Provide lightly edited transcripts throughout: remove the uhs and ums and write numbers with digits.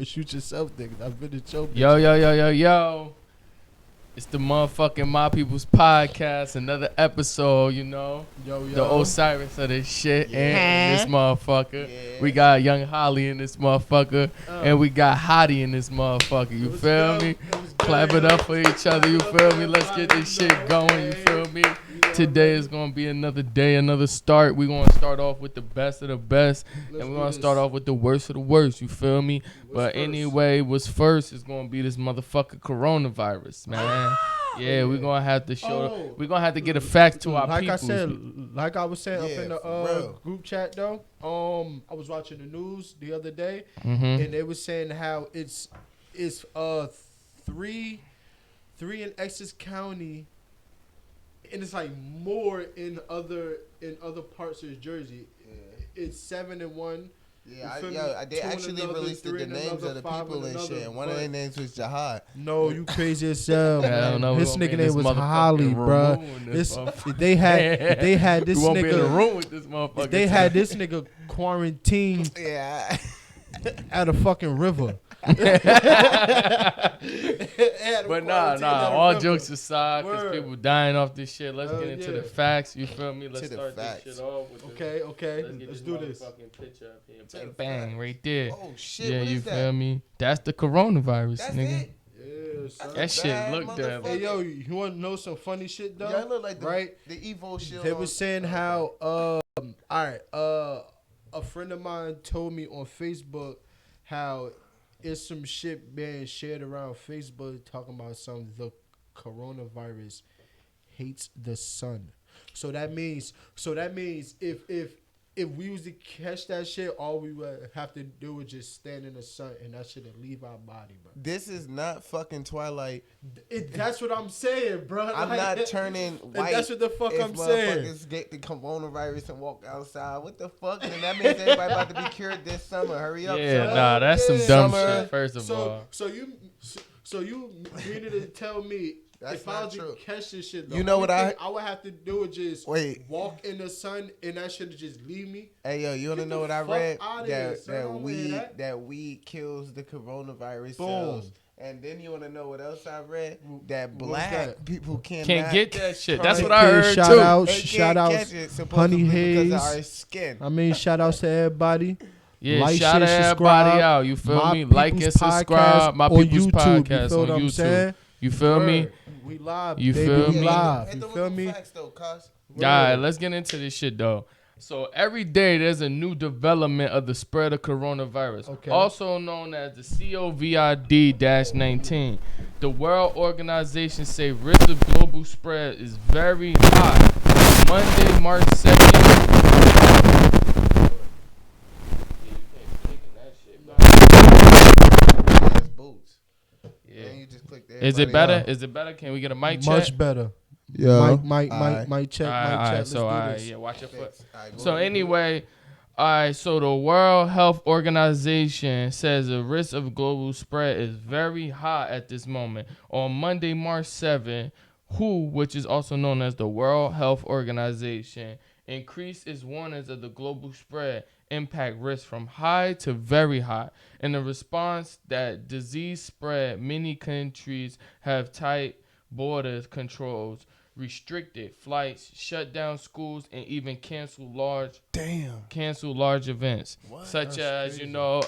Shoot yourself, niggas. I've been a show. Yo. It's the motherfucking My People's Podcast. Another episode, you know. Yo. The Osiris of this shit. Yeah. And this motherfucker. Yeah. We got Young Holly in this motherfucker. And we got Hottie in this motherfucker. You feel me? Clap it up for each other. You feel me? Let's get this shit going. You feel me? Today is going to be another day, another start. We're going to start off with the best of the best. And we're going to start off with the worst of the worst. You feel me? But anyway, what's first is going to be this motherfucking coronavirus, man. Yeah, we're going to have to show, we're going to have to get a fact to our people. Like I was saying up in the group chat, though, I was watching the news the other day, and they were saying how it's 3 in Essex County, and it's like more in other parts of Jersey. Yeah. It's 7 in one. Yeah, they actually released the names of the people and shit. And one of their names was Jihad. No, you crazy as hell. I don't know. His nigga name was Holly, bro. They had this nigga. Be in the room with this motherfucker. They had this nigga quarantined. Yeah. At a fucking river. But nah. All jokes aside, because people dying off this shit. Let's get into the facts. You feel me? Let's start this shit off with Okay. Let's do this. Fucking picture up here. Bang, right there. Oh shit. Yeah, what you is feel that? me? That's the coronavirus, That's nigga. it? Yeah, That shit looked dead. Hey yo, you want to know some funny shit though? Yeah, it look like right? The Evo shit. They were saying how a friend of mine told me on Facebook how it's some shit being shared around Facebook talking about the coronavirus hates the sun. So that means if we was to catch that shit, all we would have to do is just stand in the sun and that shit would leave our body, bro. This is not fucking Twilight. That's what I'm saying, bro. I'm not turning white. That's what the fuck I'm saying. Motherfuckers get the coronavirus and walk outside. What the fuck? And that means everybody about to be cured this summer. Hurry up. Yeah, son. nah, that's some dumb shit, first of all. So you needed to tell me That's if I was true. to catch this shit, You know what I would have to do is just walk in the sun and that shit just leave me. Hey yo, you wanna know what I read? That That weed kills the coronavirus cells. And then you wanna know what else I read? That black people can't get that shit. That's what I heard too. Shout outs, Honey Hayes. Because of our skin. I mean, shout outs to everybody. Yeah, like, shout share, everybody out. You feel me? Like and subscribe. My People's Podcast on YouTube. You feel me? We live. You baby, feel we me? Live. You feel me? Alright, let's get into this shit though. So every day there's a new development of the spread of coronavirus, also known as the COVID-19. The World Organization say risk of global spread is very high. Monday, March 2nd. Is it better? Is it better? Can we get a mic check? Much better. Yeah. Mic check. Alright, so yeah, watch your foot. So anyway, so the World Health Organization says the risk of global spread is very high at this moment. On Monday, March 7th, WHO, which is also known as the World Health Organization, increased its warnings of the global spread impact risk from high to very high. In the response that disease spread, many countries have tight border controls, restricted flights, shut down schools, and even cancel large events. Such as, you know,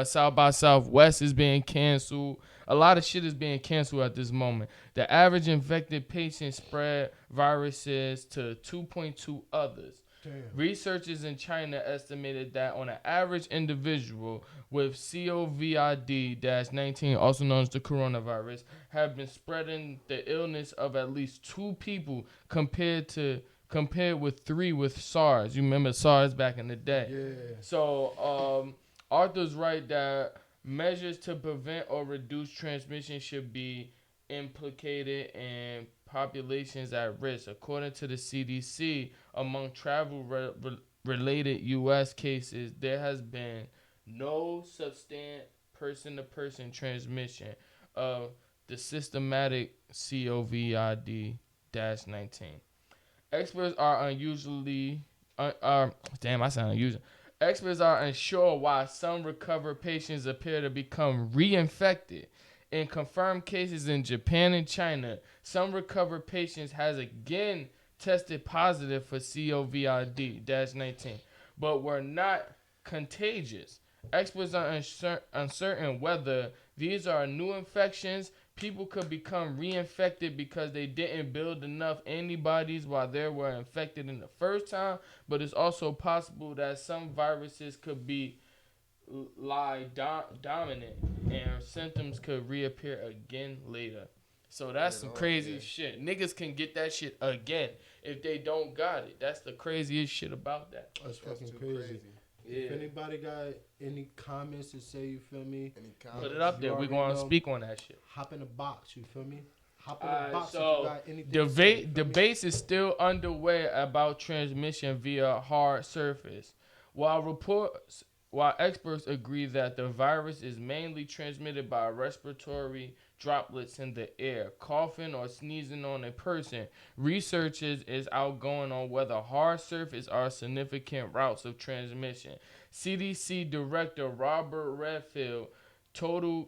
South by Southwest is being canceled. A lot of shit is being canceled at this moment. The average infected patient spread viruses to 2.2 others. Damn. Researchers in China estimated that on an average individual with COVID-19, also known as the coronavirus, have been spreading the illness of at least 2 people compared with 3 with SARS. You remember SARS back in the day. Yeah. So authors write that measures to prevent or reduce transmission should be implicated in populations at risk. According to the CDC, among travel-related U.S. cases, there has been no substantial person-to-person transmission of the systematic COVID-19. Experts are unusually, I sound unusual. Experts are unsure why some recovered patients appear to become reinfected. In confirmed cases in Japan and China, some recovered patients has again tested positive for COVID-19, but were not contagious. Experts are uncertain whether these are new infections. People could become reinfected because they didn't build enough antibodies while they were infected in the first time, but it's also possible that some viruses could be dominant and symptoms could reappear again later. So that's some crazy shit. Niggas can get that shit again if they don't got it. That's the craziest shit about that. That's fucking crazy. Yeah. If anybody got any comments to say, you feel me? Put it up there. We're going to speak on that shit. Hop in the box, you feel me? Hop in the box so if you got anything debate is still underway about transmission via hard surface. While experts agree that the virus is mainly transmitted by respiratory droplets in the air, coughing or sneezing on a person, researchers is outgoing on whether hard surface are significant routes of transmission. CDC Director Robert Redfield told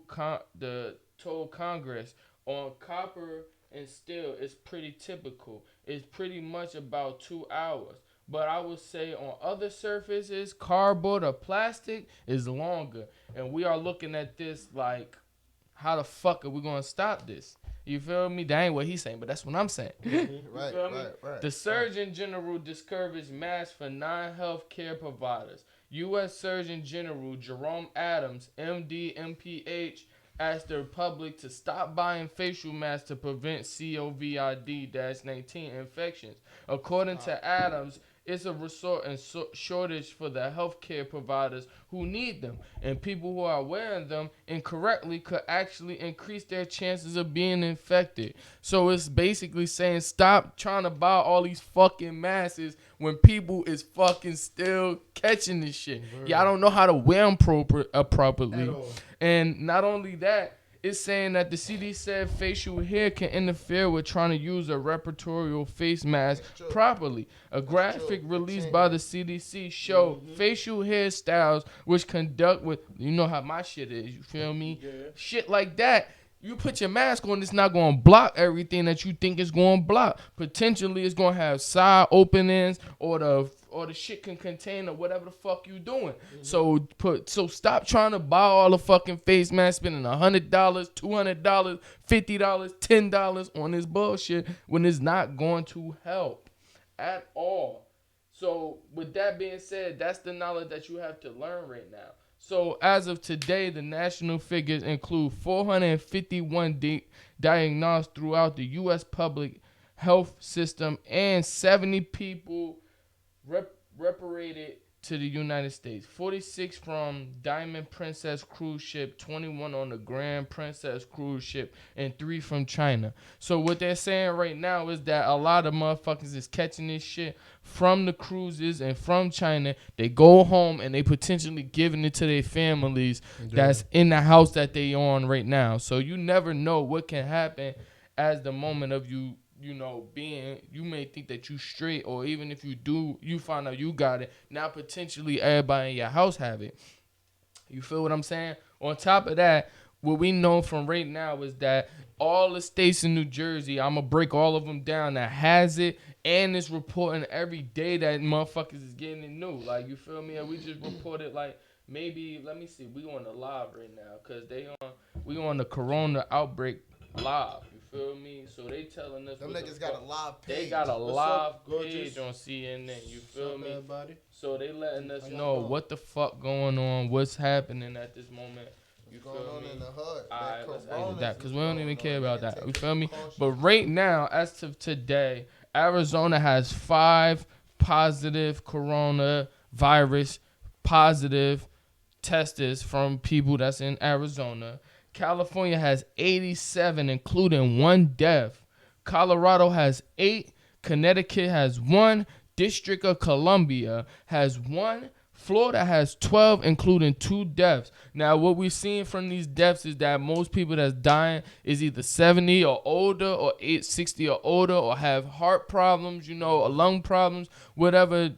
Congress on copper and steel is pretty typical. It's pretty much about 2 hours. But I would say on other surfaces, cardboard or plastic is longer. And we are looking at this like, how the fuck are we going to stop this? You feel me? That ain't what he's saying, but that's what I'm saying. Right. The Surgeon General discouraged masks for non-healthcare providers. U.S. Surgeon General Jerome Adams, MD, MPH, asked the public to stop buying facial masks to prevent COVID-19 infections. According to Adams, it's a resort and shortage for the healthcare providers who need them, and people who are wearing them incorrectly could actually increase their chances of being infected. So it's basically saying stop trying to buy all these fucking masks when people is fucking still catching this shit. Y'all don't know how to wear them properly. And not only that, it's saying that the CDC said facial hair can interfere with trying to use a respiratory face mask properly. A graphic released by the CDC showed facial hairstyles which conduct with, you know how my shit is, you feel me? Yeah. Shit like that. You put your mask on, it's not going to block everything that you think it's going to block. Potentially, it's going to have side openings or the shit can contain or whatever the fuck you doing. So stop trying to buy all the fucking face masks, spending $100, $200, $50, $10 on this bullshit when it's not going to help at all. So with that being said, that's the knowledge that you have to learn right now. So as of today, the national figures include 451 diagnosed throughout the U.S. public health system and 70 people repatriated to the United States. 46 from Diamond Princess cruise ship, 21 on the Grand Princess cruise ship, and 3 from China. So what they're saying right now is that a lot of motherfuckers is catching this shit from the cruises and from China. They go home and they potentially giving it to their families that's in the house that they on right now. So you never know what can happen as the moment of you may think that you straight, or even if you do, you find out you got it. Now potentially everybody in your house have it. You feel what I'm saying? On top of that, what we know from right now is that all the states in New Jersey, I'm going to break all of them down, that has it, and it's reporting every day that motherfuckers is getting it new. Like, you feel me? And we just reported, like, maybe, let me see, we on the live right now, because we on the corona outbreak live. Feel me? So they telling us them niggas got a live page. They got a live page on CNN. You feel me? Everybody? So they letting us know what the fuck going on, what's happening at this moment. You feel me? In the hood. Alright, let's end that because we don't even care about that. You feel me? But right now, as of today, Arizona has 5 positive coronavirus positive testers from people that's in Arizona. California has 87, including 1 death. Colorado has 8. Connecticut has 1. District of Columbia has 1. Florida has 12, including 2 deaths. Now, what we're seeing from these deaths is that most people that's dying is either 70 or older or 60 or older or have heart problems, or lung problems, whatever,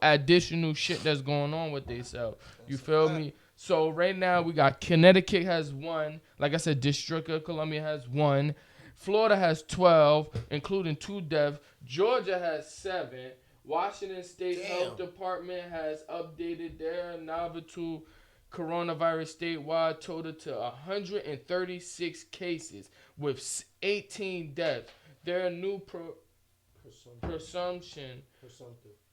additional shit that's going on with themselves. You feel me? So right now we got Connecticut has 1. Like I said, District of Columbia has 1. Florida has 12, including 2 deaths. Georgia has 7. Washington State Health Department has updated their novel coronavirus statewide total to 136 cases with 18 deaths. Their new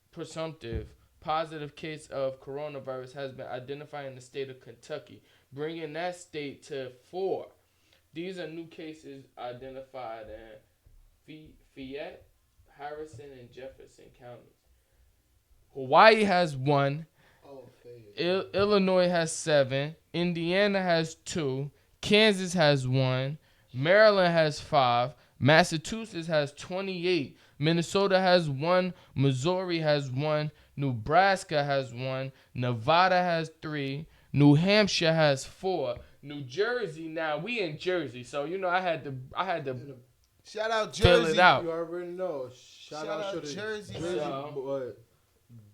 presumptive positive case of coronavirus has been identified in the state of Kentucky, bringing that state to 4. These are new cases identified in Fayette, Harrison, and Jefferson counties. Hawaii has 1. Illinois has 7. Indiana has 2. Kansas has 1. Maryland has 5. Massachusetts has 28. Minnesota has 1. Missouri has 1. Nebraska has 1. Nevada has 3. New Hampshire has 4. New Jersey, now we in Jersey, so I had to shout out Jersey. Fill it out. You already know. Shout out to Jersey.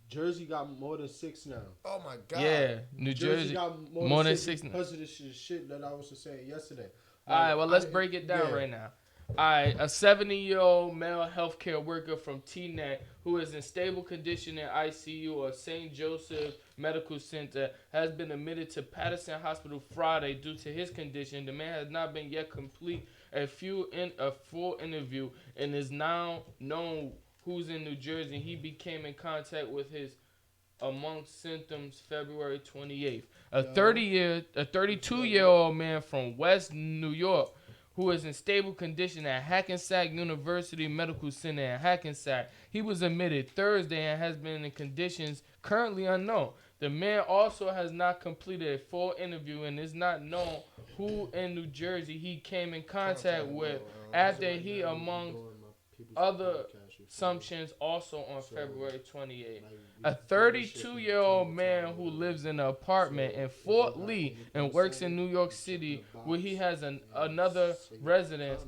Jersey got more than 6 now. Oh my God. Yeah, New Jersey got more than 6 because of this shit that I was just saying yesterday. All right, well, let's break it down right now. All right, a 70-year-old male healthcare worker from Teaneck who is in stable condition in ICU or St. Joseph Medical Center has been admitted to Patterson Hospital Friday due to his condition. The man has not been yet complete a full interview and is now known who's in New Jersey. He became in contact with his amongst symptoms February 28th. A 32-year-old man from West New York who is in stable condition at Hackensack University Medical Center in Hackensack. He was admitted Thursday and has been in conditions currently unknown. The man also has not completed a full interview and is not known who in New Jersey he came in contact with after he, among other assumptions, also on February 28th. A 32-year-old man who lives in an apartment in Fort Lee and works in New York City, where he has another residence,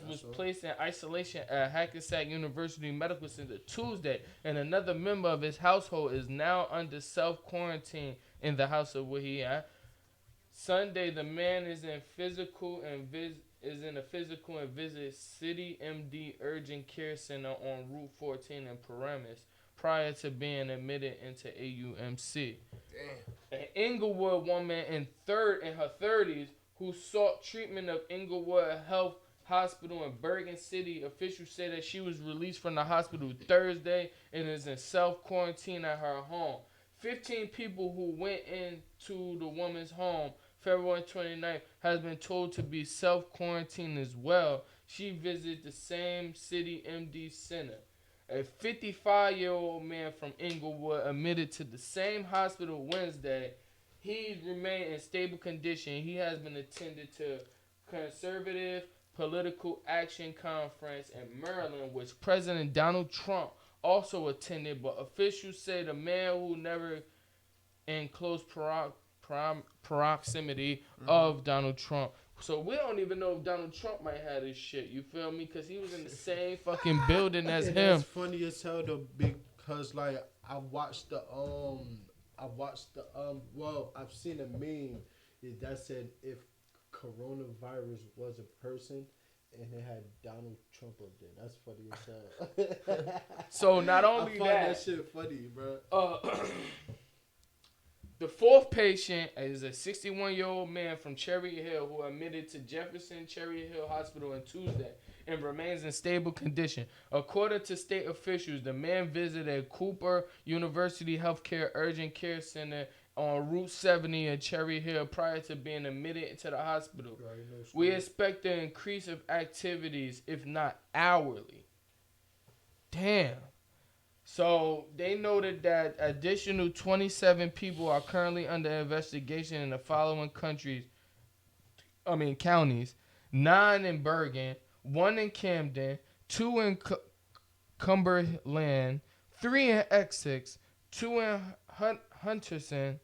was placed in isolation at Hackensack University Medical Center Tuesday, and another member of his household is now under self-quarantine in the house of where he at. Sunday, the man is in a physical and visit City MD Urgent Care Center on Route 14 in Paramus prior to being admitted into AUMC. Damn. An Inglewood woman in her 30s who sought treatment of Inglewood Health Hospital in Bergen City. Officials say that she was released from the hospital Thursday and is in self-quarantine at her home. 15 people who went into the woman's home February 29th has been told to be self-quarantined as well. She visited the same City MD Center. A 55-year-old man from Inglewood admitted to the same hospital Wednesday. He remained in stable condition. He has been attended to Conservative Political Action Conference in Maryland, which President Donald Trump also attended, but officials say the man who never in close proximity of Donald Trump. So we don't even know if Donald Trump might have this shit. You feel me? Because he was in the same fucking building as him. It's funny as hell though, because like I've seen a meme that said if coronavirus was a person and it had Donald Trump up there. That's funny as hell. So not only I find that shit funny, bro. The fourth patient is a 61-year-old man from Cherry Hill who admitted to Jefferson Cherry Hill Hospital on Tuesday and remains in stable condition. According to state officials, the man visited Cooper University Healthcare Urgent Care Center on Route 70 in Cherry Hill prior to being admitted into the hospital. We expect an increase of activities, if not hourly. Damn. So they noted that additional 27 people are currently under investigation in the following counties: 9 in Bergen, 1 in Camden, 2 in Cumberland, 3 in Essex, 2 in Hunterdon.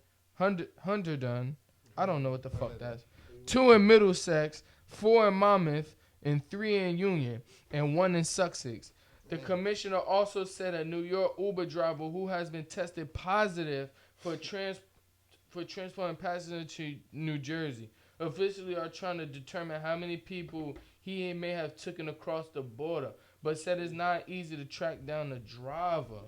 I don't know what the fuck that's. 2 in Middlesex, 4 in Monmouth, and 3 in Union, and 1 in Sussex. The commissioner also said a New York Uber driver who has been tested positive for transporting passengers to New Jersey. Officially are trying to determine how many people he may have taken across the border, but said it's not easy to track down the driver.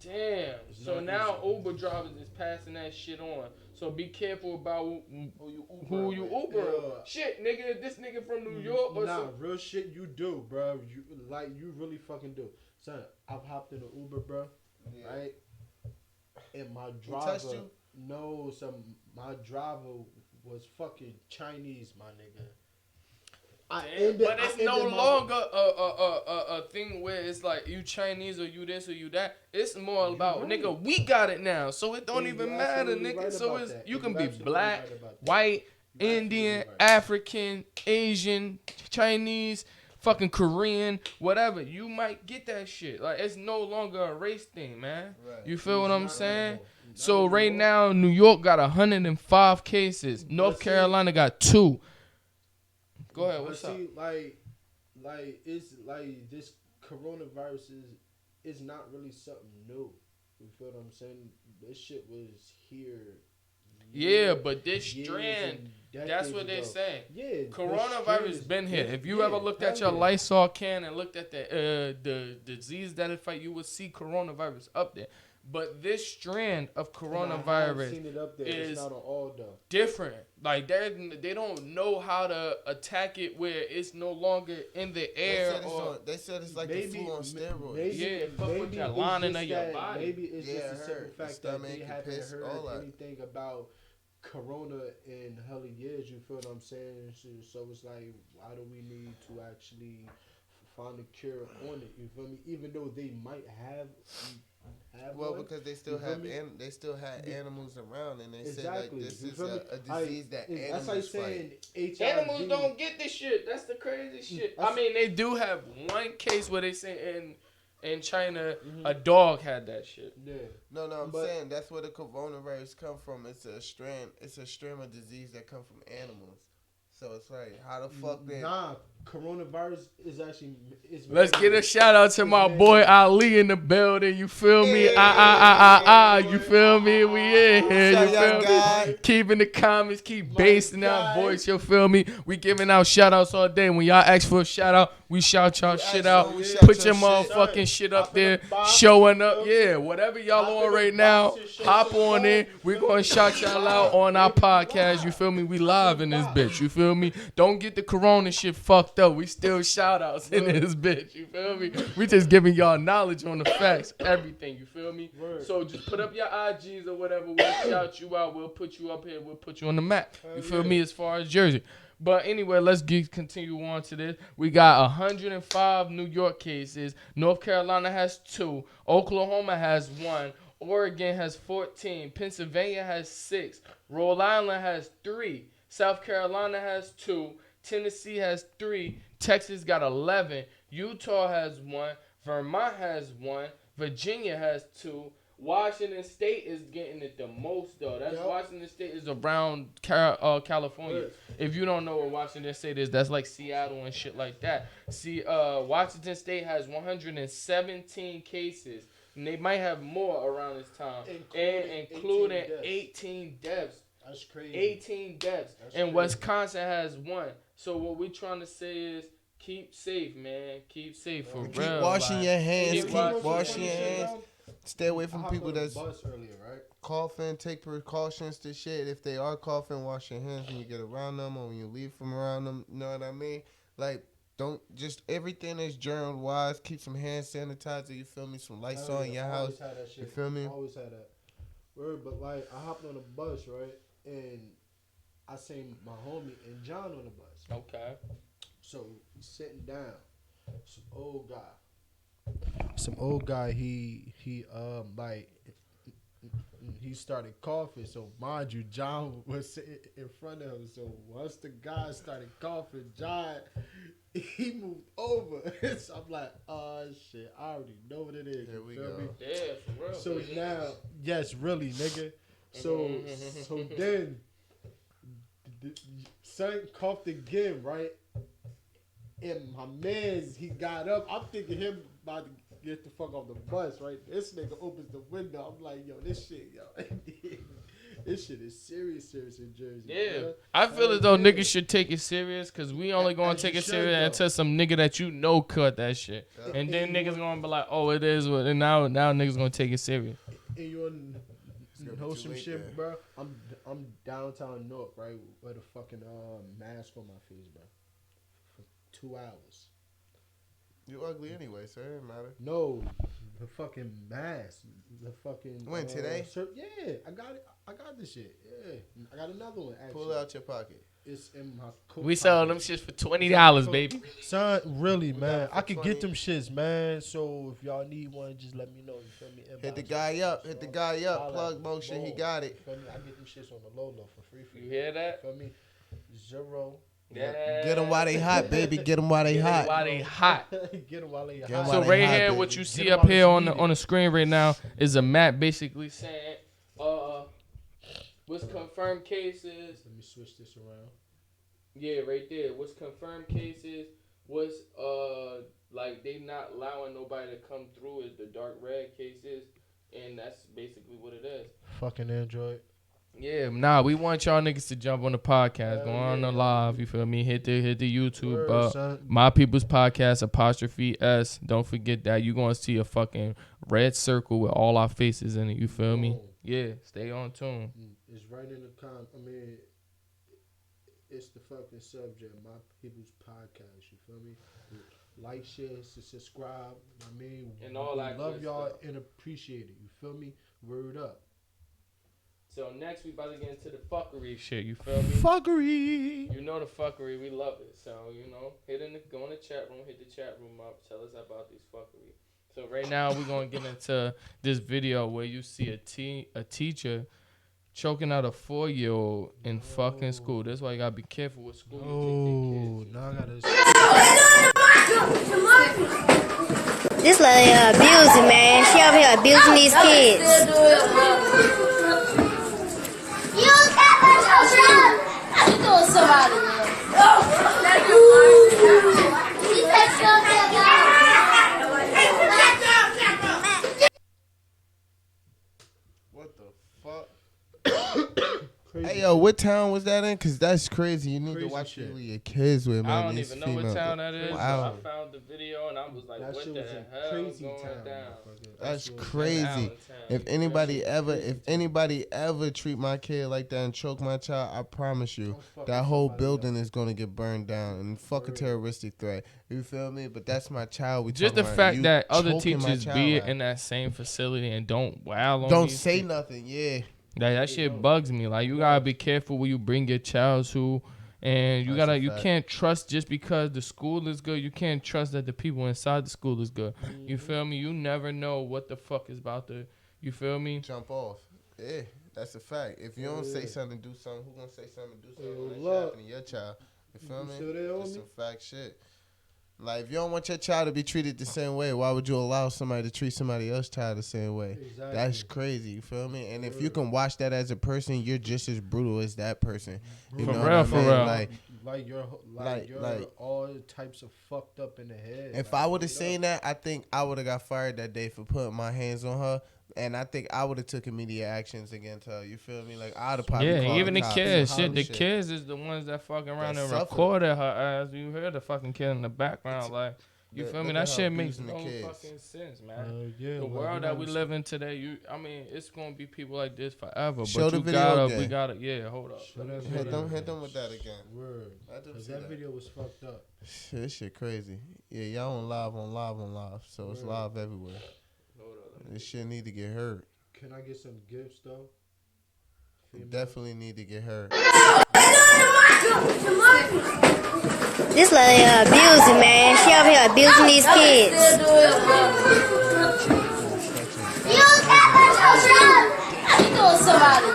Damn. So now Uber drivers is passing that shit on. So be careful about who you Uber. Shit, nigga, this nigga from New York or something. Real shit you do, bro. You really fucking do. Son, I've hopped in an Uber, bro. Yeah. Right? And my driver, my driver was fucking Chinese, my nigga. But it's no longer a thing where it's like you Chinese or you this or you that. It's more about nigga, we got it now, so it don't even matter, nigga. Right, so it's you can be black, white, Indian, African, Asian, Chinese, fucking Korean, whatever. You might get that shit. Like it's no longer a race thing, man. Right. You feel what I'm saying? So right now, New York got 105 cases. North Carolina got 2. Go ahead. What's up? Like it's like this coronavirus is not really something new. You feel what I'm saying? This shit was here. Yeah, but this strand, that's what they're saying. Yeah, coronavirus been here. If you ever looked at your Lysol can and looked at the disease that it fight, you would see coronavirus up there. But this strand of coronavirus is different. Like they don't know how to attack it where it's no longer in the air. They said it's like the flu on steroids. Fuck with your lining of your body. Maybe it's just a simple fact that they haven't heard anything about corona in hella years. You feel what I'm saying? So it's like, why do we need to actually find a cure on it? You feel me? Even though they might have one, because they still have animals around, and they say like this is a disease that animals that's like saying fight. Animals don't get this shit. That's the crazy shit. I mean, they do have one case where they say in China a dog had that shit. Yeah. No, I'm saying that's where the coronavirus come from. It's a strain of disease that come from animals. So it's like, how the fuck they... Nah, coronavirus is actually... Let's get a shout out to my boy Ali in the building. You feel me? You feel me? We in here. You feel me? Keeping the comments, keep basing our voice. You feel me? We giving out shout outs all day. When y'all ask for a shout out, we shout y'all shit out. Put your motherfucking shit up there. Showing up. Yeah, whatever y'all on right now, hop on in. We're going to shout y'all out on our podcast. You feel me? We live in this bitch. You feel me? Don't get the corona shit fucked up. We still shout outs in this bitch. You feel me? We just giving y'all knowledge on the facts, everything. You feel me? So just put up your IGs or whatever. We'll shout you out. We'll put you up here. We'll put you on the map. You feel me? As far as Jersey. But anyway, let's continue on to this. We got 105 New York cases. North Carolina has 2. Oklahoma has 1. Oregon has 14. Pennsylvania has 6. Rhode Island has 3. South Carolina has 2. Tennessee has 3. Texas got 11. Utah has 1. Vermont has 1. Virginia has 2. Washington State is getting it the most, though. Washington State is around California. If you don't know what Washington State is, that's like Seattle and shit like that. See, Washington State has 117 cases. And they might have more around this time. Including 18 deaths. That's crazy. 18 deaths. And Wisconsin has 1. So what we're trying to say is keep safe, man. Keep safe for real. Keep washing your hands. Keep washing your hands. Stay away from people that's coughing. Take precautions to shit. If they are coughing, wash your hands when you get around them or when you leave from around them. You know what I mean? Like, don't just everything is germ wise. Keep some hand sanitizer. You feel me? Some Lysol in your house. You feel me? I always had that. Word, but like I hopped on a bus, right, and I seen my homie and John on the bus. Okay. So he's sitting down. Some old guy. He like he started coughing. So mind you, John was sitting in front of him. So once the guy started coughing, John, he moved over. So I'm like, oh shit, I already know what it is. Here we feel go. me? Yeah, for real. So now, yes, really, nigga. So then, son coughed again, right? And my man's, he got up. I'm thinking him about to get the fuck off the bus, right? This nigga opens the window. I'm like, yo, this shit, yo. This shit is serious in Jersey. Yeah. Man. I feel as though niggas should take it serious because we only going to take it serious until some nigga that you know cut that shit. Yeah. And then niggas going to be like, oh, it is what. And now niggas going to take it serious. And you know some shit, bro? I'm downtown North, right? With a fucking mask on my face, bro. For 2 hours. You ugly anyway, so it didn't matter. No, the fucking mask. The fucking. When today? Yeah, I got it. I got this shit. Yeah, I got another one. Actually. Pull it out your pocket. It's in my coat. We sell them shits for $20, baby. Son, really, man. I could get them shits, man. So if y'all need one, just let me know. You feel me? Hit the guy up. Hit the guy up. Plug motion. He got it. Feel me? I get them shits on the low for free. You hear that? Feel me? 0. Yeah. Get them while they hot, baby. Get them while they hot. While they hot. Get them while they hot. So right here, baby. What you see up here on the screen right now is a map basically saying, what's confirmed cases. Let me switch this around. Yeah, right there. What's confirmed cases. What's like they not allowing nobody to come through is the dark red cases, and that's basically what it is. Fucking Android. Yeah, nah, we want y'all niggas to jump on the podcast, go on the live, you feel me? Hit the YouTube, My People's Podcast, 'S. Don't forget that. You gonna see a fucking red circle with all our faces in it, you feel me? Yeah, stay on tune. It's right in the it's the fucking subject, My People's Podcast, you feel me? Like, share, subscribe, and all that love y'all stuff. And appreciate it, you feel me? Word up. So next we about to get into the fuckery shit, you feel me? Fuckery. You know the fuckery, we love it. So, go in the chat room, hit the chat room up, tell us about these fuckery. So right now we're gonna get into this video where you see a teacher choking out a 4-year-old in fucking school. That's why you gotta be careful with school. Oh, now I gotta. This lady abusing, man. She over here abusing these kids. What the fuck? Hey, yo, what town was that in? Because that's crazy. You need to watch it with your kids with, man. I don't even know what town that is. Wow. I found the video and I was like, that what shit the was hell crazy going town, down? That's crazy. If anybody ever treat my kid like that and choke my child, I promise you, that whole building is going to get burned down. And fuck a terroristic threat. You feel me? But that's my child. Just the fact that other teachers be in that same facility and don't wow on don't these say kids. Nothing, yeah. That shit bugs me. Like, you gotta be careful where you bring your child to, and you can't trust just because the school is good. You can't trust that the people inside the school is good. You feel me? You never know what the fuck is about to. You feel me? Jump off. Yeah, that's a fact. If you don't say something, do something. Who gonna say something, do something when that shit happen to your child? You feel me? That's some fact shit. Like, if you don't want your child to be treated the same way, why would you allow somebody to treat somebody else's child the same way? Exactly. That's crazy, you feel me? And if you can watch that as a person, you're just as brutal as that person. You know real, for real. Like you're all types of fucked up in the head. If I would have seen that, I think I would have got fired that day for putting my hands on her. And I think I would have took immediate actions against her. You feel me? Like, I'd have probably called even the cops. kids. The kids is the ones that fucking around and recorded her ass. You heard the fucking kid in the background. Like, you feel me? That shit makes no fucking sense, man. The world that we live in today, it's going to be people like this forever. Show but we gotta, hold up. Hit them with that again. Word. Because that video was fucked up. Shit, this shit crazy. Yeah, y'all on live. So it's live everywhere. This shit need to get heard. Can I get some gifts though? Definitely need to get heard. This lady abusing, man. She over here abusing these kids. somebody.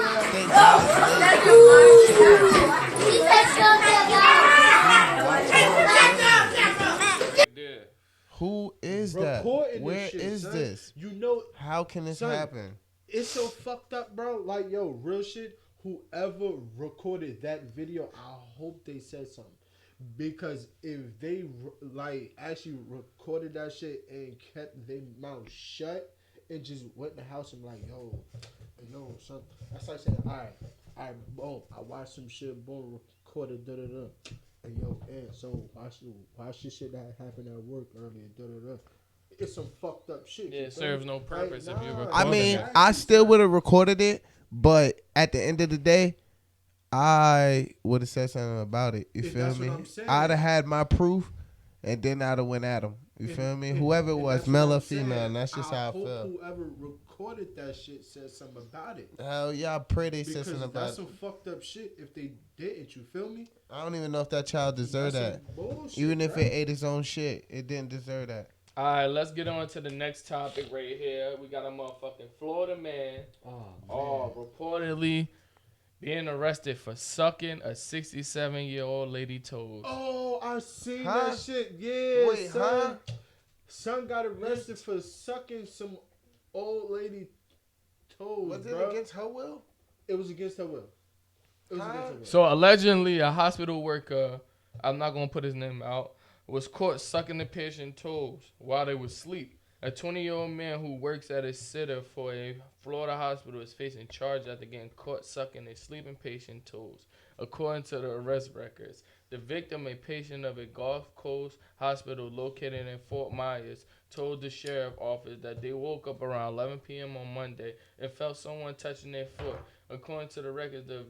Who is that? Where is this? You know, how can this happen? It's so fucked up, bro. Like, yo, real shit. Whoever recorded that video, I hope they said something. Because if they like actually recorded that shit and kept their mouth shut and just went in the house and like, yo, son, that's like saying, all right, boom, I watched some shit, boom, recorded, da da da. And yo, so watch this shit that happened at work earlier, da da da. It's some fucked up shit. Yeah, it serves no purpose if you record. I mean, I still would have recorded it, but at the end of the day, I would have said something about it. You feel me? I'd have had my proof, and then I'd have went at him. You feel me? Whoever it was, male or female, and that's just how I felt. Whoever recorded that shit said something about it. Hell yeah, I pray they said something about it. That's some fucked up shit if they didn't. You feel me? I don't even know if that child deserved that. Bullshit, even if it ate its own shit, it didn't deserve that. All right, let's get on to the next topic right here. We got a motherfucking Florida man. Reportedly being arrested for sucking a 67-year-old lady toes. Oh, I seen that shit. Yeah, wait, son. Son got arrested for sucking some old lady toes. Was it against her will? It was against her will. So allegedly, a hospital worker, I'm not gonna put his name out, was caught sucking the patient toes while they were asleep. A 20-year-old man who works at a sitter for a Florida hospital is facing charge after getting caught sucking a sleeping patient toes, according to the arrest records. The victim, a patient of a Gulf Coast hospital located in Fort Myers, told the sheriff office that they woke up around 11 p.m. on Monday and felt someone touching their foot. According to the records, the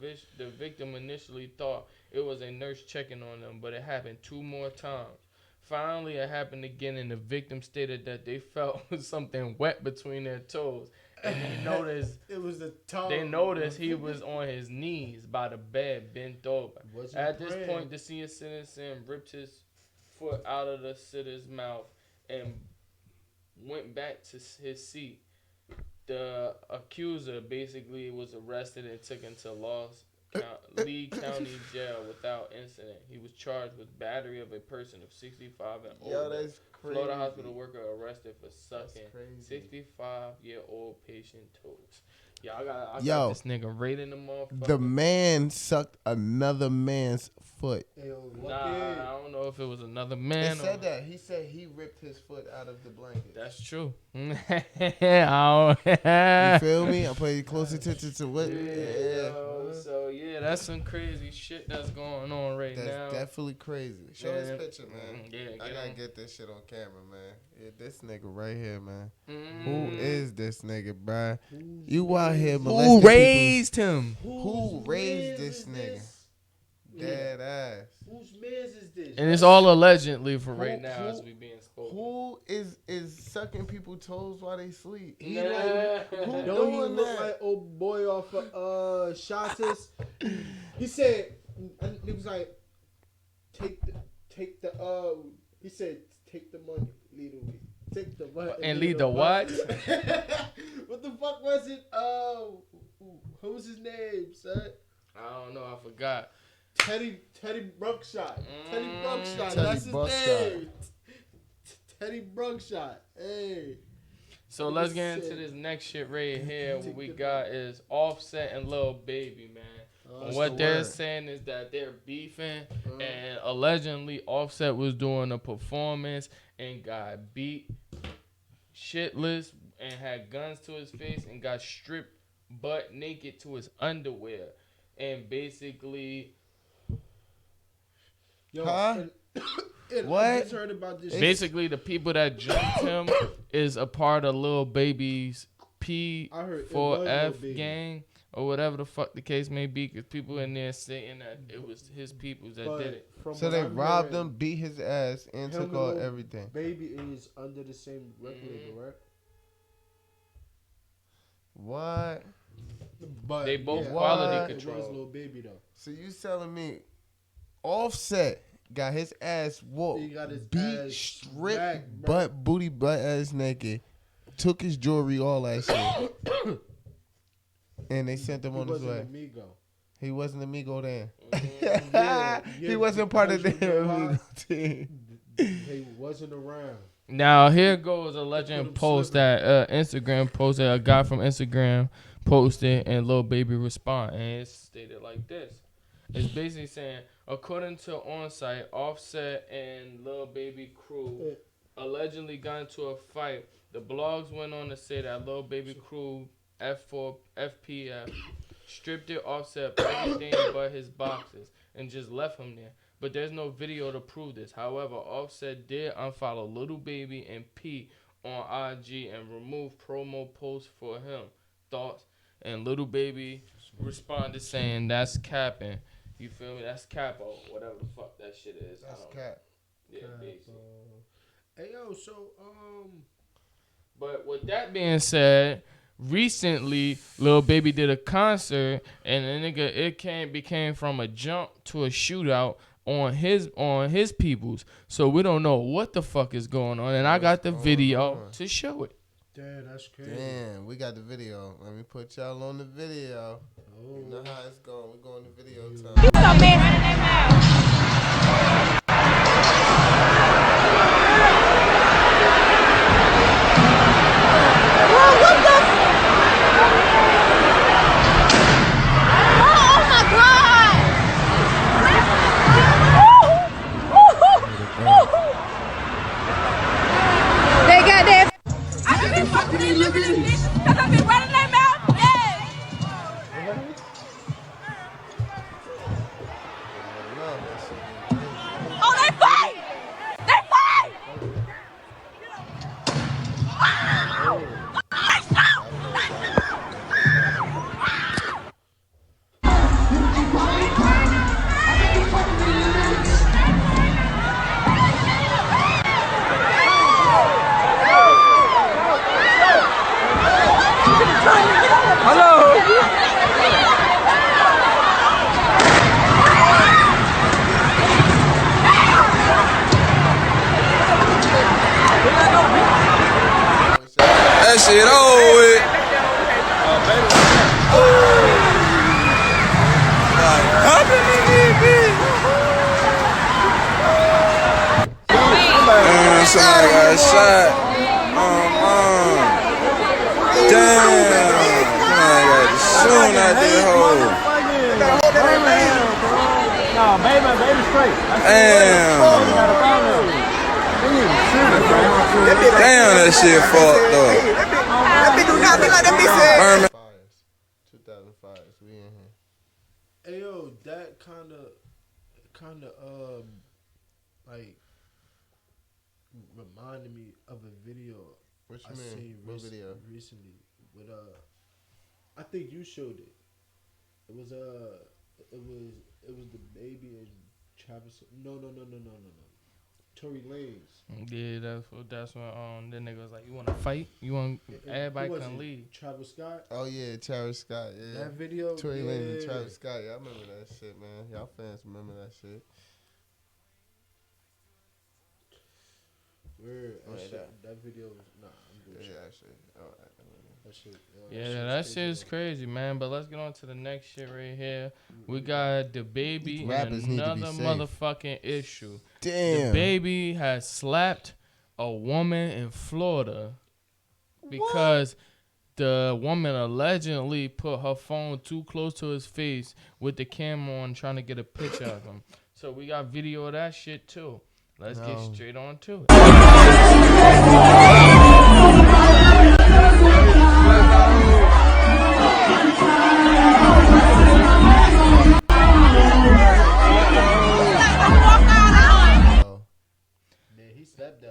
victim initially thought it was a nurse checking on them, but it happened 2 more times. Finally, it happened again, and the victim stated that they felt something wet between their toes. And they noticed it was the tongue. They noticed he was on his knees by the bed, bent over. At this point, the senior citizen ripped his foot out of the sitter's mouth and went back to his seat. The accuser basically was arrested and taken to Lee County Jail without incident. He was charged with battery of a person of 65 and older. Yo, that's crazy. Florida hospital worker arrested for sucking 65-year-old patient toes. Yeah, I got this nigga right in the motherfucker. The man sucked another man's foot. Nah, I don't know if it was another man. He said that. He said he ripped his foot out of the blanket. That's true. You feel me? I'm paying close attention to what. So yeah, that's some crazy shit that's going on now. That's definitely crazy. Show this picture, man. Yeah, I gotta get this shit on camera, man. Yeah, this nigga right here, man. Who is this nigga, bruh? You out here molesting Who raised him? Who raised this nigga? Dead ass. Whose man's is this? And it's all allegedly for right now as we being spoken. Who is sucking people's toes while they sleep? Who doing that? Look like old boy off of Shottas. He said, it was like, take the he said, take the money, lead the way. Take the money and lead the what? What the fuck was it? What was his name, son? I don't know. I forgot. Teddy Bruckshot. Teddy Bruckshot. That's his name. Teddy Bruckshot. Hey. So let's get into this next shit right here. What we got is Offset and Lil Baby, man. What they're saying is that they're beefing, and allegedly Offset was doing a performance and got beat shitless and had guns to his face and got stripped butt naked to his underwear. And basically... Yo, what? I just heard about this. Basically, the people that jumped him is a part of Lil Baby's P4F gang or whatever the fuck the case may be, because people in there saying that it was his people that did it. So they robbed him, beat his ass, and took all everything. Baby is under the same record label, right? What? But they both quality control. It was Lil Baby though. So you telling me Offset got his ass whooped, beat, stripped, butt ass naked, took his jewelry, all that shit. And they sent him on his way. He wasn't Amigo then. He wasn't part of the Amigo team. He wasn't around. Now here goes a legend post that Instagram posted. A guy from Instagram posted, and Lil Baby respond, and it's stated like this. It's basically saying, according to On-Site, Offset and Lil Baby crew allegedly got into a fight. The blogs went on to say that Lil Baby crew FPF stripped it Offset everything but his boxes and just left him there. But there's no video to prove this. However, Offset did unfollow Lil Baby and P on IG and remove promo posts for him. Thoughts? And Lil Baby responded saying, "That's capping." You feel me? That's capo, whatever the fuck that shit is. That's cap. Yeah, basically. Hey yo, so But with that being said, recently Lil Baby did a concert, and the nigga it became from a jump to a shootout on his peoples. So we don't know what the fuck is going on, and I got the video to show it. Damn, that's crazy. Damn, we got the video. Let me put y'all on the video. Oh. You know how it's going. We're going to video time. You so man running their mouth. Whoa, what the? Oh my God! They got that. I just been fucking these little bitches because I've been running their mouth. Yeah. Oh, they fight! They fight! Wow! That shit over with. Somebody got shot. Damn. Somebody got shooting out this hole. No, baby straight. Damn. Damn, that shit fucked up. That bitch do not be like that bitch said. 2005, we in here. Hey yo, that kind of like reminded me of a video What you I mean? seen What video? recently with I think you showed it. It was DaBaby and Travis. No. Tory Lanez. Yeah, that's when that nigga was like, "You want to fight? You want everybody can leave." Travis Scott. Oh yeah, Travis Scott. Yeah. That video. Tory Lanez and Travis Scott. Yeah, I remember that shit, man. Y'all fans remember that shit. Word. That video was I'm good. Yeah, that shit. All right. That shit. Yeah, that shit is crazy, man. But let's get on to the next shit right here. We got DaBaby and another motherfucking issue. Damn. DaBaby has slapped a woman in Florida because the woman allegedly put her phone too close to his face with the camera on, trying to get a picture of him. So we got video of that shit too. Let's get straight on to it.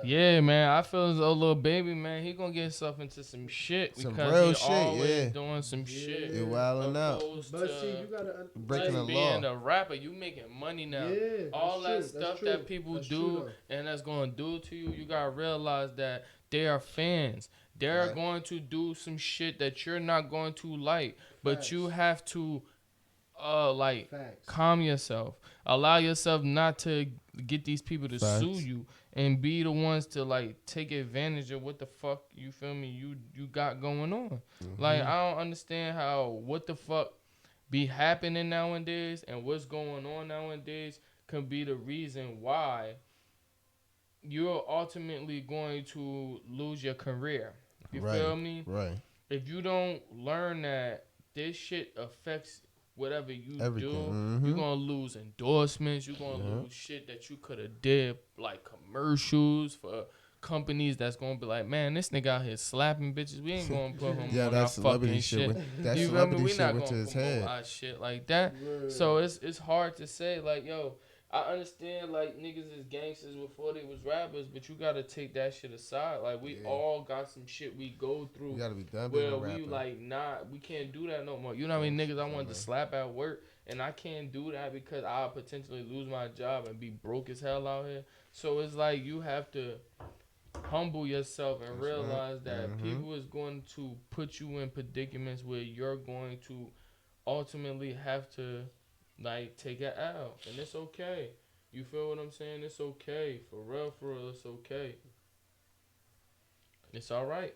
Yeah, man, I feel as though Lil Baby, man, he gonna get himself into some shit Some because real he shit, always doing some shit. You're wilding out. But see, you gotta breaking the law. Being a rapper, you making money now. Yeah, all that true. stuff that people do and that's gonna do to you, you gotta realize that they are fans. They're going to do some shit that you're not going to like, but you have to like Facts. calm yourself. Allow yourself not to get these people to sue you and be the ones to like take advantage of what the fuck you feel me you got going on. Like I don't understand how what the fuck be happening nowadays and what's going on nowadays can be the reason why you're ultimately going to lose your career. You feel me? Right. If you don't learn that this shit affects whatever you Everything. do, you're going to lose endorsements. You're going to lose shit that you could have did, like commercials for companies that's going to be like, man, this nigga out here slapping bitches. We ain't going to put him on our fucking shit. That You celebrity we shit not went to gonna his promote head. our shit like that. Right. So it's hard to say, like, yo, I understand, like, niggas is gangsters before they was rappers, but you got to take that shit aside. Like, we all got some shit we go through. You got to be done where being a we, rapper. like, we can't do that no more. You know how many niggas I wanted to slap at work, and I can't do that because I'll potentially lose my job and be broke as hell out here. So it's like you have to humble yourself and realize that people is going to put you in predicaments where you're going to ultimately have to, like, take it out, and it's okay. You feel what I'm saying? It's okay. For real, it's okay. It's all right.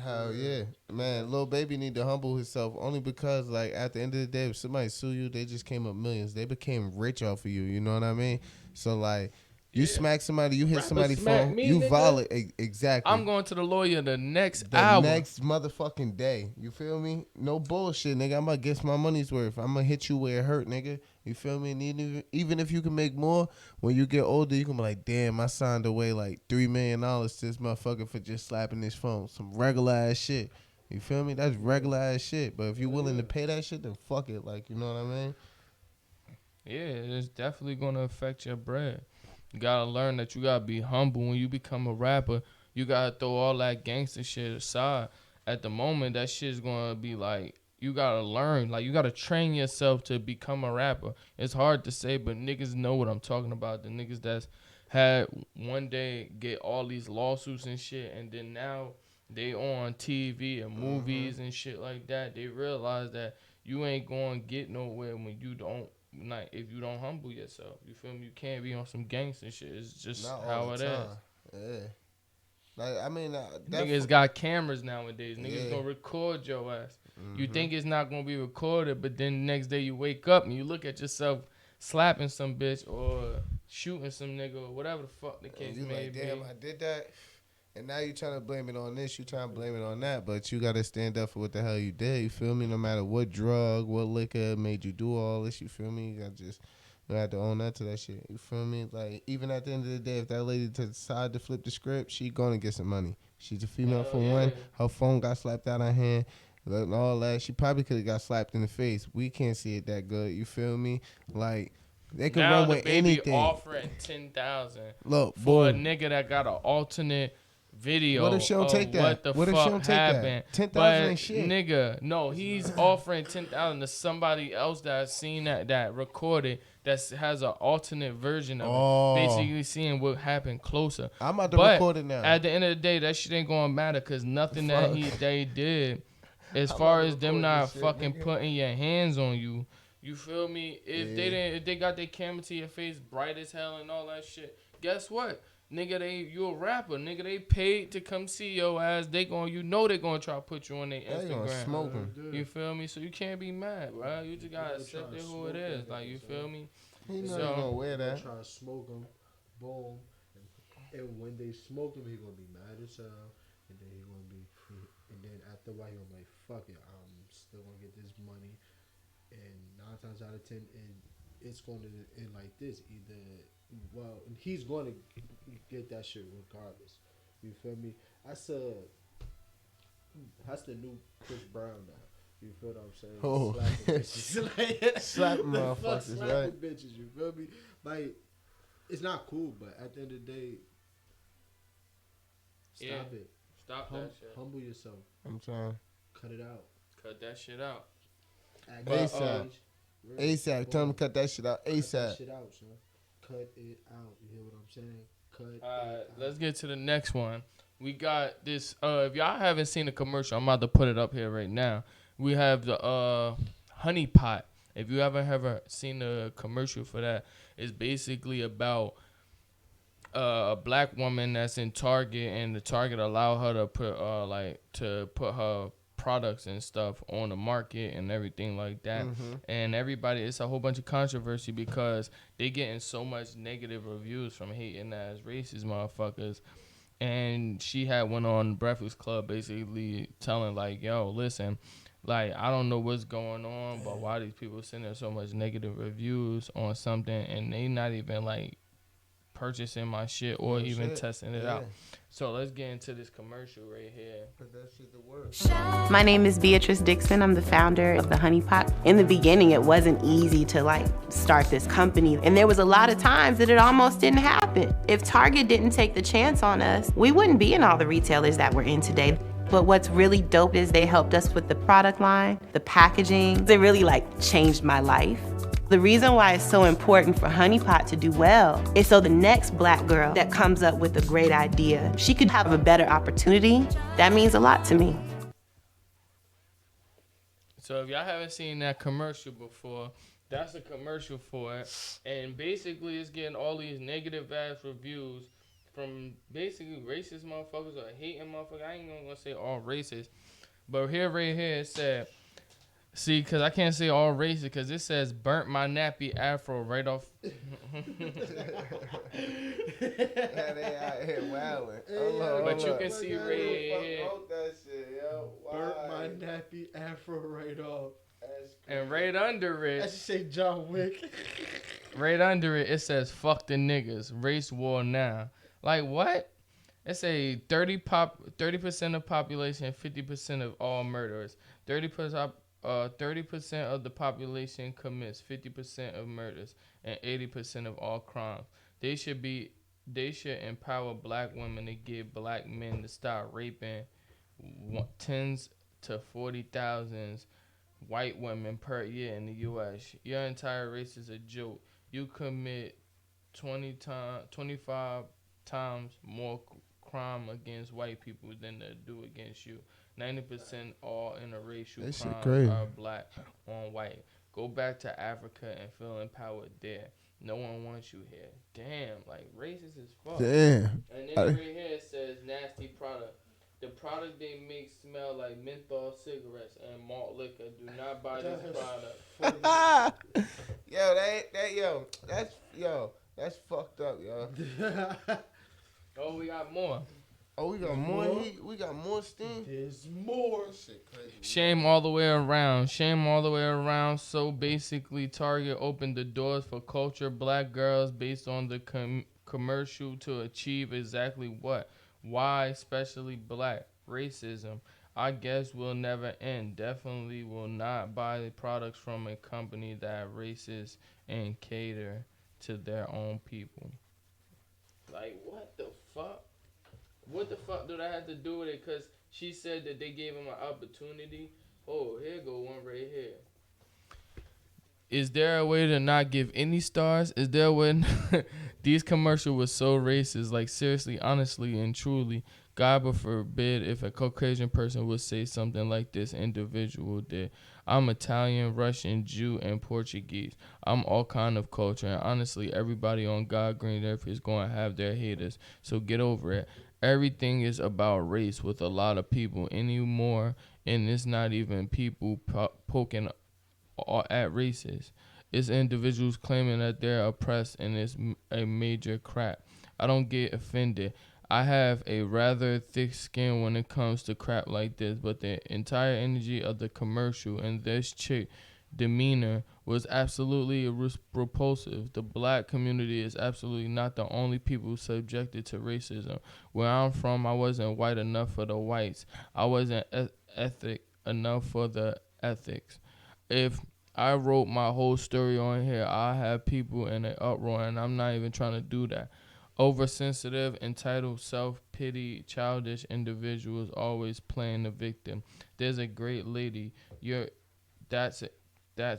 Hell yeah. Man, Lil Baby need to humble himself only because, like, at the end of the day, if somebody sue you, they just came up millions. They became rich off of you, you know what I mean? So, like, you smack somebody, you hit somebody's phone, you violate. Exactly. I'm going to the lawyer the next motherfucking day. You feel me? No bullshit, nigga. I'm going to get my money's worth. I'm going to hit you where it hurt, nigga. You feel me? And even if you can make more, when you get older, you can be like, damn, I signed away like $3 million to this motherfucker for just slapping his phone. Some regular ass shit. You feel me? That's regular ass shit. But if you're willing to pay that shit, then fuck it. Like, you know what I mean? Yeah, it's definitely going to affect your bread. You got to learn that you got to be humble. When you become a rapper, you got to throw all that gangster shit aside. At the moment, that shit's going to be like, you got to learn. Like, you got to train yourself to become a rapper. It's hard to say, but niggas know what I'm talking about. The niggas that's had one day get all these lawsuits and shit, and then now they on TV and movies and shit like that. They realize that you ain't going to get nowhere when you don't. Like, if you don't humble yourself, you feel me? You can't be on some gangster shit. It's just not how it is. Yeah. Like, I mean, niggas got cameras nowadays. Niggas gonna record your ass. You think it's not gonna be recorded, but then the next day you wake up and you look at yourself slapping some bitch or shooting some nigga or whatever the fuck the case may be. Damn, I did that. And now you trying to blame it on this, you trying to blame it on that, but you got to stand up for what the hell you did, you feel me? No matter what drug, what liquor made you do all this, you feel me? You have to own that to that shit, you feel me? Like, even at the end of the day, if that lady decide to flip the script, she gonna get some money. She's a female for one. Her phone got slapped out of her hand and all that. She probably could have got slapped in the face. We can't see it that good, you feel me? Like, they can run with anything. Offering $10,000 Look, for a nigga that got an alternate video. What if she don't take that? What if she don't take that? 10,000 ain't shit. Nigga, no, he's offering 10,000 to somebody else that's seen that recorded that has an alternate version of it. Basically seeing what happened closer. I'm about to record it now. At the end of the day, that shit ain't gonna matter because nothing that they did, as far as them not fucking putting your hands on you. You feel me? If they got their camera to your face bright as hell and all that shit, guess what? Nigga, you a rapper. Nigga, they paid to come see your ass. They gonna try to put you on their Instagram. They gonna smoke them. You feel me? So you can't be mad, bro. You just gotta accept it who it is. Like, you feel me? He know you gonna wear that. Try to smoke them, boom. And when they smoke him, he gonna be mad as hell. And then and then after a while, he gonna be like, fuck it, I'm still gonna get this money. And 9 times out of 10, it's going to end like this. He's going to get that shit regardless. You feel me? That's the new Chris Brown now. You feel what I'm saying? Oh. Slapping motherfuckers, slapping right? bitches, you feel me? Like, it's not cool, but at the end of the day, stop it. Stop that shit. Humble yourself. I'm trying. Cut it out. Cut that shit out. ASAP. Tell him to cut that shit out. ASAP. Cut that shit out, son. Cut it out. You hear what I'm saying? Cut it out. Let's get to the next one. We got this. If y'all haven't seen the commercial, I'm about to put it up here right now. We have the honey pot. If you haven't ever seen a commercial for that, it's basically about a black woman that's in Target, and the Target allow her to put her products and stuff on the market and everything like that. And everybody, it's a whole bunch of controversy because they getting so much negative reviews from hating ass racist motherfuckers. And she had one on Breakfast Club basically telling like, yo, listen, like, I don't know what's going on, but why these people sending so much negative reviews on something and they not even like purchasing my shit or even testing it out. So let's get into this commercial right here. Put that shit to work. My name is Beatrice Dixon. I'm the founder of the Honey Pot. In the beginning, it wasn't easy to like start this company. And there was a lot of times that it almost didn't happen. If Target didn't take the chance on us, we wouldn't be in all the retailers that we're in today. But what's really dope is they helped us with the product line, the packaging. They really like changed my life. The reason why it's so important for Honey Pot to do well is so the next black girl that comes up with a great idea, she could have a better opportunity. That means a lot to me. So if y'all haven't seen that commercial before, that's a commercial for it. And basically it's getting all these negative ass reviews from basically racist motherfuckers or hating motherfuckers. I ain't gonna say all racist. But right here it said, see, because I can't say all racist because it says burnt my nappy afro right off. Yeah, they out here wildin'. But you can see right here. That shit, yo. Burnt my nappy afro right off. And right under it. I should say John Wick. Right under it, it says fuck the niggas. Race war now. Like what? It's a 30% of population, 50% of all murderers. 30% of the population commits 50% of murders and 80% of all crimes. They should empower black women to get black men to stop raping tens to 40,000 white women per year in the U.S. Your entire race is a joke. You commit 25 times more crime against white people than they do against you. 90% all interracial crimes are black on white. Go back to Africa and feel empowered there. No one wants you here. Damn, like racist as fuck. Damn. And then right here it says nasty product. The product they make smell like menthol cigarettes and malt liquor. Do not buy this product. That's fucked up, yo. Oh, we got more. Oh, we got more heat. We got more steam. There's more. Shit crazy. Shame all the way around. Shame all the way around. So basically, Target opened the doors for culture black girls based on the commercial to achieve exactly what? Why, especially black? Racism. I guess will never end. Definitely will not buy the products from a company that racist and cater to their own people. Like, what the fuck? What the fuck do that have to do with it? Because she said that they gave him an opportunity. Oh, here go one right here. Is there a way to not give any stars? Is there a way? These commercials were so racist. Like, seriously, honestly, and truly, God would forbid if a Caucasian person would say something like this individual did. I'm Italian, Russian, Jew, and Portuguese. I'm all kind of culture. And honestly, everybody on God green earth is going to have their haters. So get over it. Everything is about race with a lot of people anymore. And it's not even people poking at races. It's individuals claiming that they're oppressed, and it's a major crap. I don't get offended. I have a rather thick skin when it comes to crap like this, but the entire energy of the commercial and this chick demeanor was absolutely repulsive. The black community is absolutely not the only people subjected to racism. Where I'm from, I wasn't white enough for the whites. I wasn't ethnic enough for the ethics. If I wrote my whole story on here, I have people in an uproar, and I'm not even trying to do that. Oversensitive, entitled, self-pity, childish individuals always playing the victim. There's a great lady. That's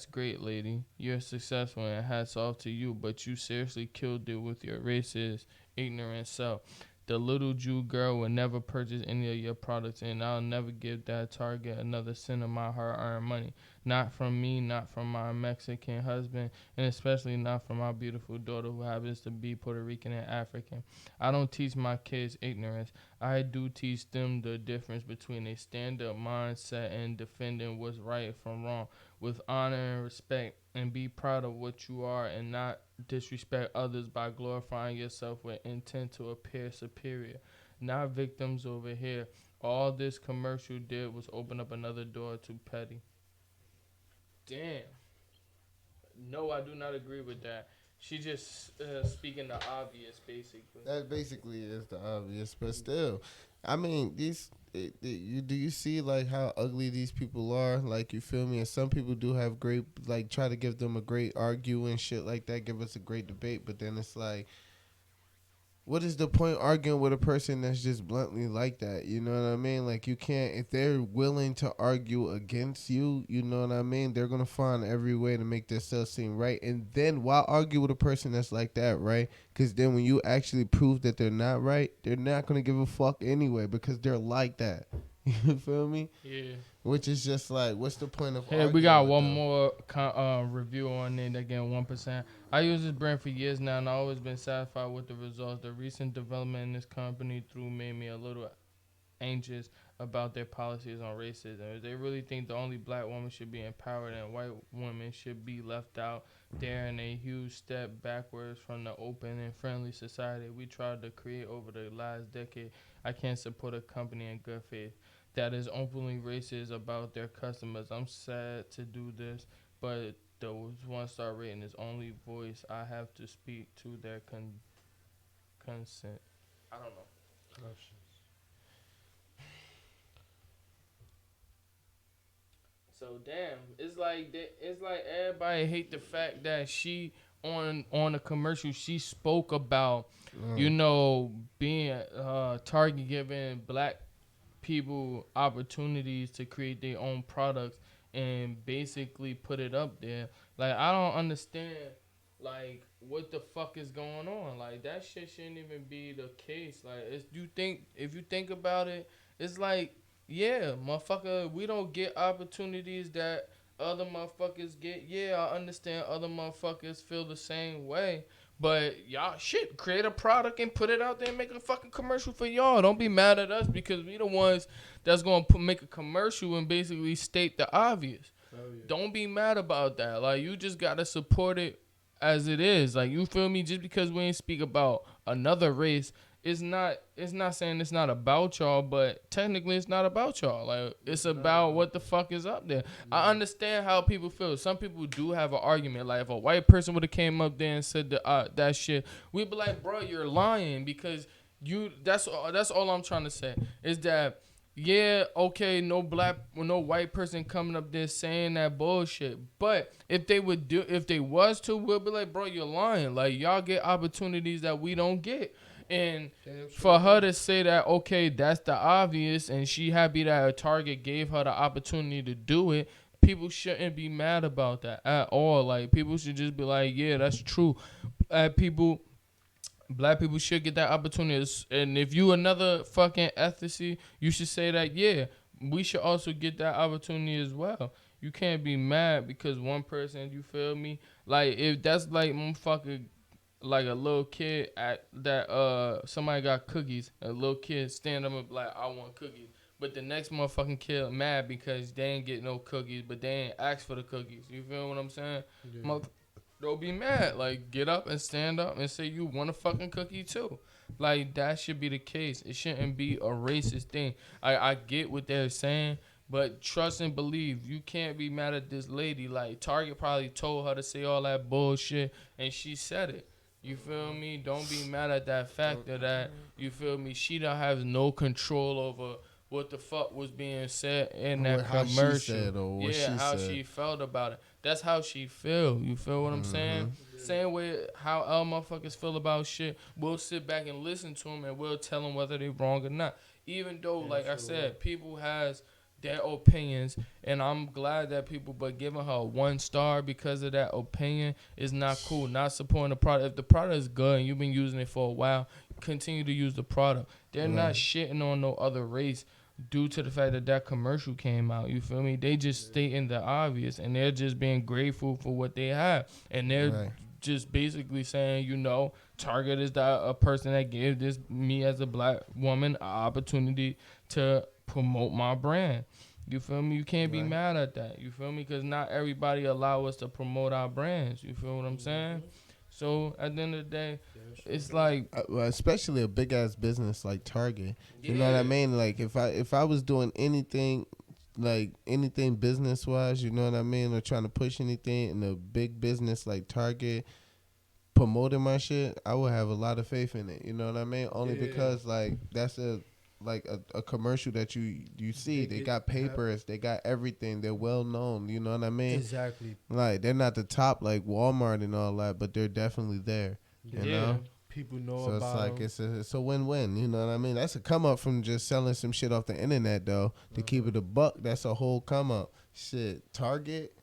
great, lady. You're successful, and hats off to you, but you seriously killed it with your racist, ignorant self. The little Jew girl will never purchase any of your products, and I'll never give that Target another cent of my hard-earned money. Not from me, not from my Mexican husband, and especially not from my beautiful daughter who happens to be Puerto Rican and African. I don't teach my kids ignorance. I do teach them the difference between a stand-up mindset and defending what's right from wrong with honor and respect, and be proud of what you are and not disrespect others by glorifying yourself with intent to appear superior. Not victims over here. All this commercial did was open up another door to petty. Damn. No, I do not agree with that. She just speaking the obvious, basically. That basically is the obvious, but still, I mean, do you see like how ugly these people are? Like, you feel me? And some people do have great, like, try to give them a great argue and shit like that, give us a great debate, but then it's like, what is the point arguing with a person that's just bluntly like that? You know what I mean? Like, you can't, if they're willing to argue against you, you know what I mean? They're going to find every way to make themselves seem right. And then why argue with a person that's like that, right? Because then when you actually prove that they're not right, they're not going to give a fuck anyway because they're like that. You feel me? Yeah. Which is just like, what's the point of arguing? Hey, we got one more review on it. Again, 1%. I use this brand for years now, and I've always been satisfied with the results. The recent development in this company made me a little anxious about their policies on racism. They really think the only black woman should be empowered and white women should be left out. They're in a huge step backwards from the open and friendly society we tried to create over the last decade. I can't support a company in good faith that is openly racist about their customers. I'm sad to do this, but the 1-star rating is only voice I have to speak to their consent. I don't know. So damn, it's like everybody hate the fact that she on a commercial she spoke about, you know, being Target giving black people opportunities to create their own products and basically put it up there. Like, I don't understand, like, what the fuck is going on. Like, that shit shouldn't even be the case. Like, if you think about it, it's like, yeah, motherfucker, we don't get opportunities that other motherfuckers get. Yeah, I understand other motherfuckers feel the same way. But y'all shit, create a product and put it out there and make a fucking commercial for y'all. Don't be mad at us because we the ones that's going to make a commercial and basically state the obvious. Oh, yeah. Don't be mad about that. Like, you just got to support it as it is. Like, you feel me? Just because we ain't speak about another race, it's not saying it's not about y'all, but technically it's not about y'all. Like, it's about what the fuck is up there. I understand how people feel. Some people do have an argument. Like, if a white person would have came up there and said that shit, we'd be like, bro, you're lying because that's all I'm trying to say is that, yeah, okay, no white person coming up there saying that bullshit. But if they was to, we'll be like, bro, you're lying. Like, y'all get opportunities that we don't get. And for her to say that, okay, that's the obvious, and she happy that a Target gave her the opportunity to do it, people shouldn't be mad about that at all. Like, people should just be like, yeah, that's true. Black people should get that opportunity. And if you another fucking ethnicity, you should say that, yeah, we should also get that opportunity as well. You can't be mad because one person, you feel me? Like, if that's like motherfucker, like a little kid somebody got cookies, a little kid stand up and be like, I want cookies. But the next motherfucking kid mad because they ain't get no cookies, but they ain't asked for the cookies. You feel what I'm saying? Yeah. Don't be mad. Like, get up and stand up and say you want a fucking cookie too. Like, that should be the case. It shouldn't be a racist thing. I get what they're saying, but trust and believe. You can't be mad at this lady. Like, Target probably told her to say all that bullshit, and she said it. You feel me? Don't be mad at that fact of that. You feel me? She don't have no control over what the fuck was being said in that commercial. She felt about it. That's how she feel. You feel what I'm saying? Same way how all motherfuckers feel about shit. We'll sit back and listen to them and we'll tell them whether they wrong or not. Even though, like I said, people has their opinions, and I'm glad that but giving her 1 star because of that opinion is not cool. Not supporting the product. If the product is good and you've been using it for a while, continue to use the product. They're not shitting on no other race. due to the fact that commercial came out. You feel me? They just stating the obvious, and they're just being grateful for what they have, and they're just basically saying, you know, Target is a person that gave me as a black woman an opportunity to promote my brand. You feel me? You can't be mad at that. You feel me? Because not everybody allow us to promote our brands. You feel what I'm saying? So at the end of the day, it's like, especially a big ass business like Target. You know what I mean? Like if I was doing anything, like anything business wise, you know what I mean, or trying to push anything in a big business like Target, promoting my shit, I would have a lot of faith in it. You know what I mean? Only because like that's a commercial that you see. They got papers, they got everything. They're well known. You know what I mean? Exactly. Like they're not the top like Walmart and all that, but they're definitely there. You know? People know so about it's like it's a win-win. You know what I mean? That's a come up from just selling some shit off the internet though. To keep it a buck, that's a whole come up. Shit, Target.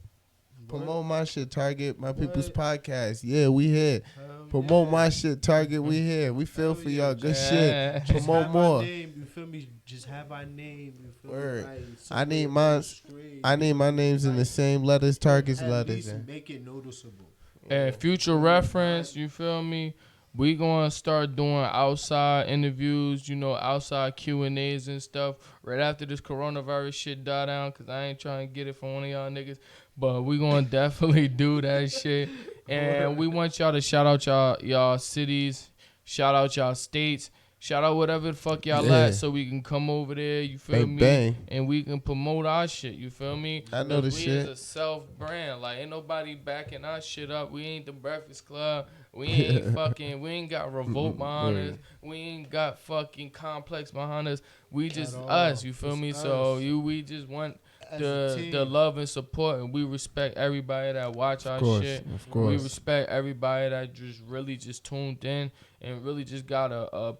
Promote my shit, Target. My People's Podcast. Yeah, we here. Promote my shit, Target. We here. We feel for y'all. Good shit. Promote more. You feel me? Just have our name. You feel Word. me? I need my names in the same letters Target's letters. Make it noticeable. And future reference, you feel me? We gonna start doing outside interviews, you know, outside Q&As and stuff right after this coronavirus shit die down, because I ain't trying to get it from one of y'all niggas. But we gonna definitely do that shit. And we want y'all to shout out y'all cities, shout out y'all states, shout out whatever the fuck y'all at, so we can come over there, you feel me? Bang. And we can promote our shit, you feel me? I know the shit. We is a self-brand. Like, ain't nobody backing our shit up. We ain't the Breakfast Club. We ain't we ain't got Revolt behind us. We ain't got fucking Complex behind us. We just us, you feel me? So we just want the love and support, and we respect everybody that watch our shit. Of course. We respect everybody that just really just tuned in and really just got a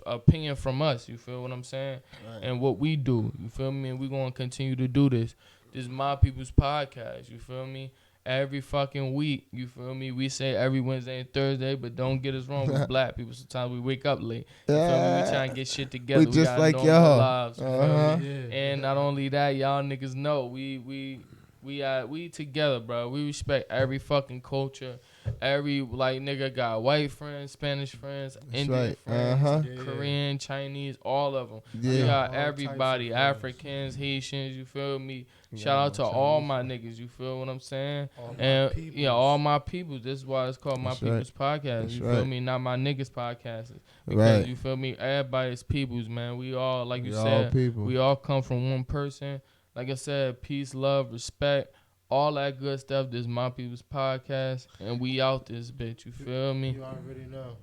opinion from us. You feel what I'm saying? Right. And what we do. You feel me? And we gonna continue to do this. This is My People's Podcast. You feel me? Every fucking week, you feel me? We say every Wednesday and Thursday, but don't get us wrong with black people. Sometimes we wake up late. You feel me? We trying to get shit together. We just got like normal y'all. Lives, you feel me? And not only that, y'all niggas know we together, bro. We respect every fucking culture. Every like nigga got white friends, Spanish friends, Indian friends, Korean, Chinese, all of them. We got everybody, Africans, Haitians. You feel me? Shout out to all my niggas. You feel what I'm saying? All my people. This is why it's called My People's Podcast. You feel me? Not my niggas podcast. Because you feel me? Everybody's peoples, man. We all, like you said, we all come from one person. Like I said, peace, love, respect. All that good stuff. This is My People's Podcast, and we out this bitch. You feel me? You already know.